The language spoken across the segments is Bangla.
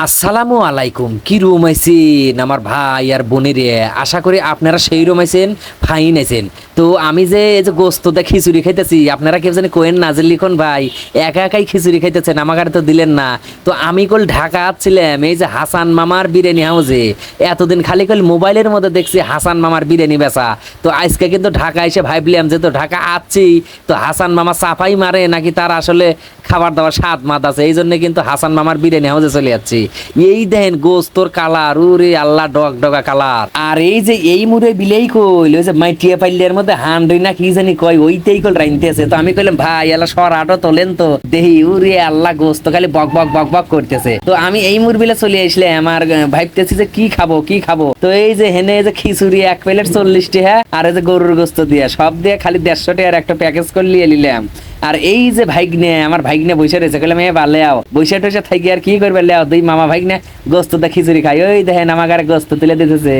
আসসালামু আলাইকুম। কি রুম আইছেন আমার ভাই আর বোনের, আশা করি আপনারা সেই রুম আইছেন, ফাইন আইছেন। তো আমি যে এই যে গোস্তটা খিচুড়ি খাইতেছি, আপনারা কেউ জানি কোয়েন নাজিল লিখন ভাই একা একাই খিচুড়ি খাইতেছেন, আমাকে তো দিলেন না। তো আমি কল ঢাকা আসছিলাম এই যে হাসান মামার বিরিয়ানি হাউসে, এতদিন খালি খালি মোবাইলের মধ্যে দেখছি হাসান মামার বিরিয়ানি বেচা। তো আজকে কিন্তু ঢাকা এসে ভাবলাম যে তো ঢাকা আসছি, তো হাসান মামা চাপাই মারে নাকি তার আসলে খাবার দাবার স্বাদ মাদ আছে, এই জন্য কিন্তু হাসান মামার বিরিয়ানি হাউসে চলে যাচ্ছি। এই দেন গোস্তর কালার, ওরে আল্লাহ ডগ ডগা কালার। আর এই যে এই মুড়ে বিলেই কইল ওই যে মাইটিয়া পাইলের মধ্যে হান্ডি না কি জানি কয় ওইটাই কল রাইনতেছে। তো আমি কইলাম ভাই এলা সরাটো তোলেন তো দেহি, ওরে আল্লাহ গোস্ত খালি বক বক বক বক করতেছে। তো আমি এই মুরবিলে চলে আসলে আমার ভাবতেছি যে কি খাবো কি খাবো। তো এই যে হেনে এই যে খিচুড়ি 1 প্লেট 40 টাকা, আর এই যে গরুর গোস্ত দিয়া সব দিয়ে খালি 150 টাকার একটা প্যাকেজ করে নিয়ে নিলাম। আর এই যে ভাইগনে আমার ভাইগনে বসে রয়েছে, কইলাম এ ভালে আও বসে টসে থাকি আর কি করবে লেও দুই মামা ভাইগনে গোস্ত দা খিচুড়ি খাই। ওই দেখেন আমাকে গোস্ত তুলে দিতেছে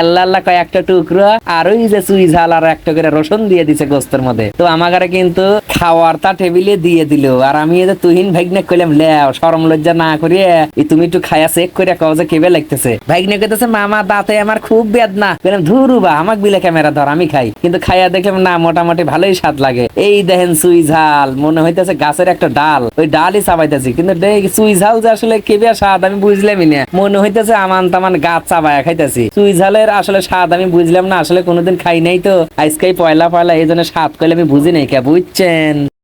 আল্লাহ আল্লাহ কয় একটা টুকরো, আর ওই যে চুই ঝাল আর একটা করে রসুন দিয়ে দিছে গোস্তের মধ্যে। তো আমাকে কিন্তু খাওয়ার তা টেবিলে দিয়ে দিল। আর আমি এই যে তুহিন ভাইগনে কইলাম লেও শরম লজ্জা না করিয়ে তুমি একটু খায়া চেক করে কও যে কেবে লাগতেছে। ভাইগনে কইতেছে মামা দাঁতে আমার খুব বেদনা। কইলাম ধুরু বা আমাকে বিলে ক্যামেরা ধর আমি খাই, কিন্তু খাইয়া দেখলাম না মোটামুটি ভালোই স্বাদ লাগে। এই দেখেন চুই ঝাল মনে হইতেছে গাছের একটা ডাল, ওই ডালই চাবাইতেছি, কিন্তু চুই ঝাল যে আসলে কেবে স্বাদ আমি বুঝলামই না। মনে হইতেছে আমান তামান গাছ চাবায়া খাইতেছি। চুই ঝালের আসলে স্বাদ আমি বুঝলাম না, আসলে কোনোদিন খাই নাই তো আজকেই পয়লা পয়লা, এই জন্য স্বাদ কইলে আমি বুঝি নাই কে বুঝছেন।